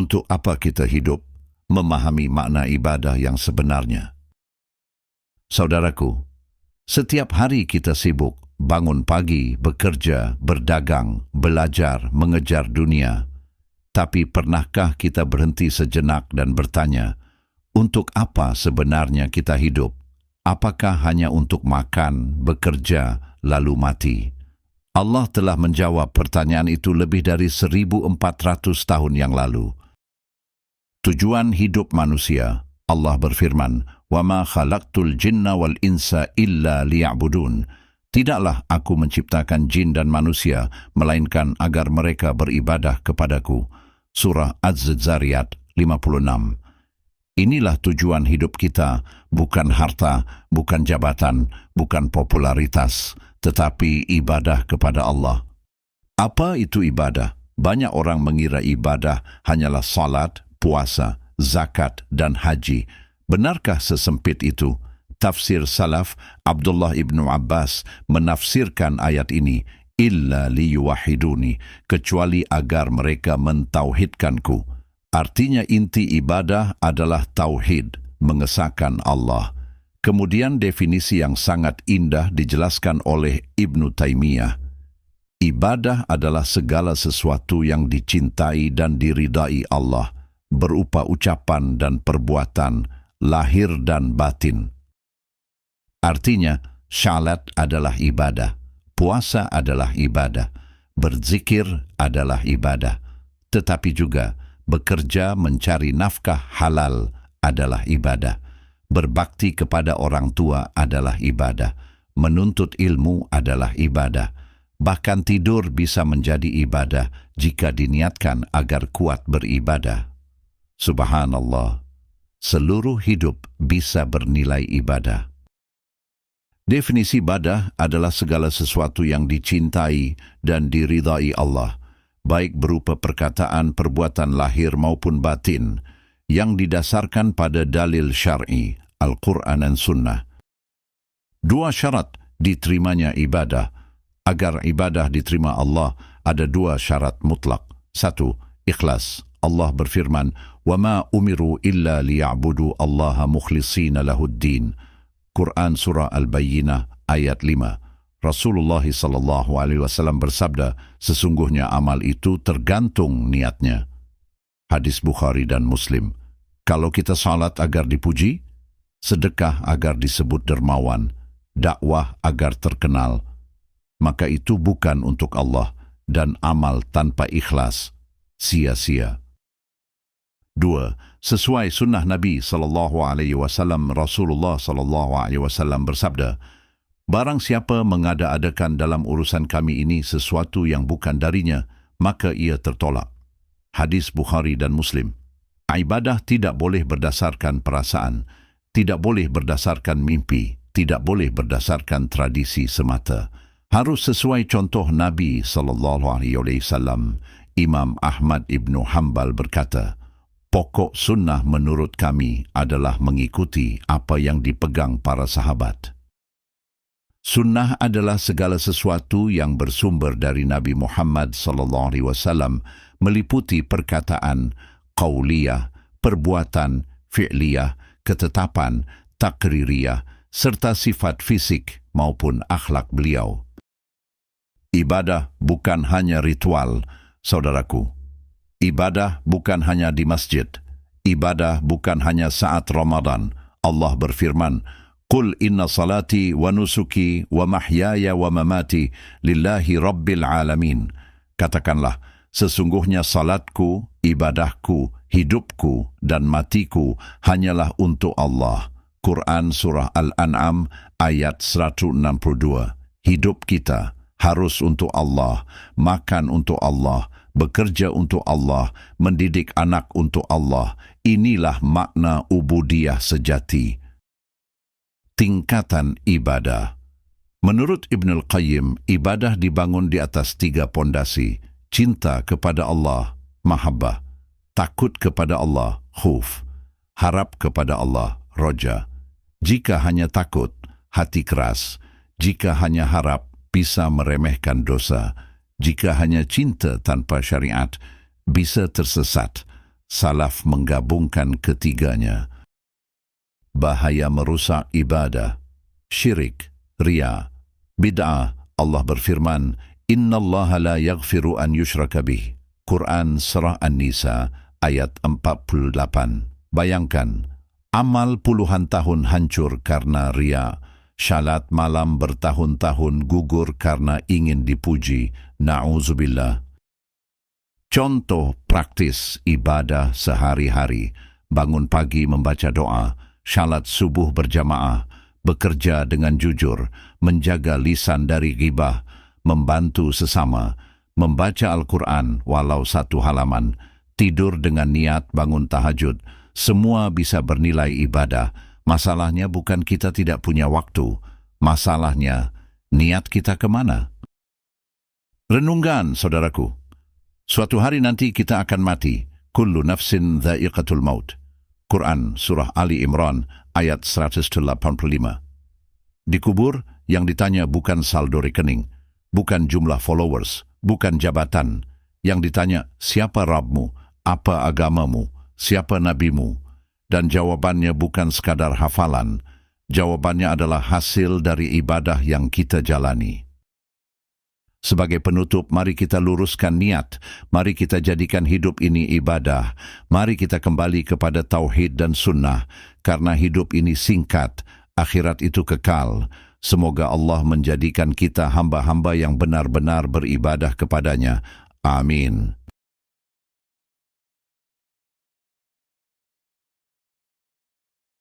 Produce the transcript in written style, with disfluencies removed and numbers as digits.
Untuk apa kita hidup? Memahami makna ibadah yang sebenarnya. Saudaraku, setiap hari kita sibuk, bangun pagi, bekerja, berdagang, belajar, mengejar dunia. Tapi pernahkah kita berhenti sejenak dan bertanya, untuk apa sebenarnya kita hidup? Apakah hanya untuk makan, bekerja, lalu mati? Allah telah menjawab pertanyaan itu lebih dari 1400 tahun yang lalu. Tujuan hidup manusia, Allah berfirman, وَمَا خَلَقْتُ الْجِنَّ وَالْإِنسَ إِلَّا لِيَعْبُدُونَ. Tidaklah aku menciptakan jin dan manusia, melainkan agar mereka beribadah kepadaku. Surah Az-Zariyat 56. Inilah tujuan hidup kita, bukan harta, bukan jabatan, bukan popularitas, tetapi ibadah kepada Allah. Apa itu ibadah? Banyak orang mengira ibadah hanyalah salat, puasa, zakat, dan haji. Benarkah sesempit itu? Tafsir Salaf Abdullah ibnu Abbas menafsirkan ayat ini, illa liyuwahiduni, kecuali agar mereka mentauhidkanku. Artinya inti ibadah adalah tauhid, mengesahkan Allah. Kemudian definisi yang sangat indah dijelaskan oleh Ibnu Taimiyah. Ibadah adalah segala sesuatu yang dicintai dan diridai Allah, berupa ucapan dan perbuatan, lahir dan batin. Artinya, syalat adalah ibadah, puasa adalah ibadah, berzikir adalah ibadah, tetapi juga bekerja mencari nafkah halal adalah ibadah, berbakti kepada orang tua adalah ibadah, menuntut ilmu adalah ibadah, bahkan tidur bisa menjadi ibadah jika diniatkan agar kuat beribadah. Subhanallah, seluruh hidup bisa bernilai ibadah. Definisi ibadah adalah segala sesuatu yang dicintai dan diridai Allah, baik berupa perkataan, perbuatan lahir maupun batin, yang didasarkan pada dalil syar'i, Al-Quran dan Sunnah. Dua syarat diterimanya ibadah. Agar ibadah diterima Allah, ada dua syarat mutlak. Satu, ikhlas. Allah berfirman, وَمَا أُمِرُوا إِلَّا لِيَعْبُدُوا اللَّهَ مُخْلِصِينَ لَهُ الدِّينَ. Quran Surah Al-Bayyinah ayat 5. Rasulullah SAW bersabda, sesungguhnya amal itu tergantung niatnya. Hadis Bukhari dan Muslim. Kalau kita salat agar dipuji, sedekah agar disebut dermawan, dakwah agar terkenal, maka itu bukan untuk Allah, dan amal tanpa ikhlas sia-sia. 2. Sesuai sunnah Nabi SAW, Rasulullah SAW bersabda, barang siapa mengada-adakan dalam urusan kami ini sesuatu yang bukan darinya, maka ia tertolak. Hadis Bukhari dan Muslim. Ibadah tidak boleh berdasarkan perasaan, tidak boleh berdasarkan mimpi, tidak boleh berdasarkan tradisi semata. Harus sesuai contoh Nabi SAW. Imam Ahmad ibnu Hanbal berkata, pokok sunnah menurut kami adalah mengikuti apa yang dipegang para sahabat. Sunnah adalah segala sesuatu yang bersumber dari Nabi Muhammad SAW, meliputi perkataan, qauliyah, perbuatan, fi'liyah, ketetapan, takririyah, serta sifat fisik maupun akhlak beliau. Ibadah bukan hanya ritual, saudaraku. Ibadah bukan hanya di masjid. Ibadah bukan hanya saat Ramadan. Allah berfirman, Qul inna salati wa nusuki wa mahyaya wa mamati lillahi rabbil alamin. Katakanlah, sesungguhnya salatku, ibadahku, hidupku, dan matiku hanyalah untuk Allah. Quran Surah Al-An'am ayat 162. Hidup kita harus untuk Allah, makan untuk Allah, bekerja untuk Allah, mendidik anak untuk Allah. Inilah makna ubudiyah sejati. Tingkatan ibadah. Menurut Ibnul Qayyim, ibadah dibangun di atas 3 pondasi. Cinta kepada Allah, mahabbah. Takut kepada Allah, khuf. Harap kepada Allah, roja. Jika hanya takut, hati keras. Jika hanya harap, bisa meremehkan dosa. Jika hanya cinta tanpa syariat, bisa tersesat. salaf menggabungkan ketiganya. Bahaya merusak ibadah, syirik, riya, bid'ah. Allah berfirman, Innallaha la yaghfiru an yushraka bih. Quran Surah An-Nisa ayat 48. Bayangkan, amal puluhan tahun hancur karena riya, syalat malam bertahun-tahun gugur karena ingin dipuji. Na'udzubillah. Contoh praktis ibadah sehari-hari, bangun pagi membaca doa, syalat subuh berjamaah, bekerja dengan jujur, menjaga lisan dari ghibah, membantu sesama, membaca Al-Quran walau 1 halaman, tidur dengan niat bangun tahajud, semua bisa bernilai ibadah. Masalahnya bukan kita tidak punya waktu, masalahnya niat kita kemana? Renungkan, saudaraku. Suatu hari nanti kita akan mati. Kullu nafsin dha'iqatul maut. Quran Surah Ali Imran ayat 185. Dikubur, yang ditanya bukan saldo rekening, bukan jumlah followers, bukan jabatan. Yang ditanya siapa Rabbmu, apa agamamu, siapa nabimu. Dan jawabannya bukan sekadar hafalan, jawabannya adalah hasil dari ibadah yang kita jalani. Sebagai penutup, mari kita luruskan niat, mari kita jadikan hidup ini ibadah, mari kita kembali kepada tauhid dan sunnah, karena hidup ini singkat, akhirat itu kekal. Semoga Allah menjadikan kita hamba-hamba yang benar-benar beribadah kepadanya. Amin.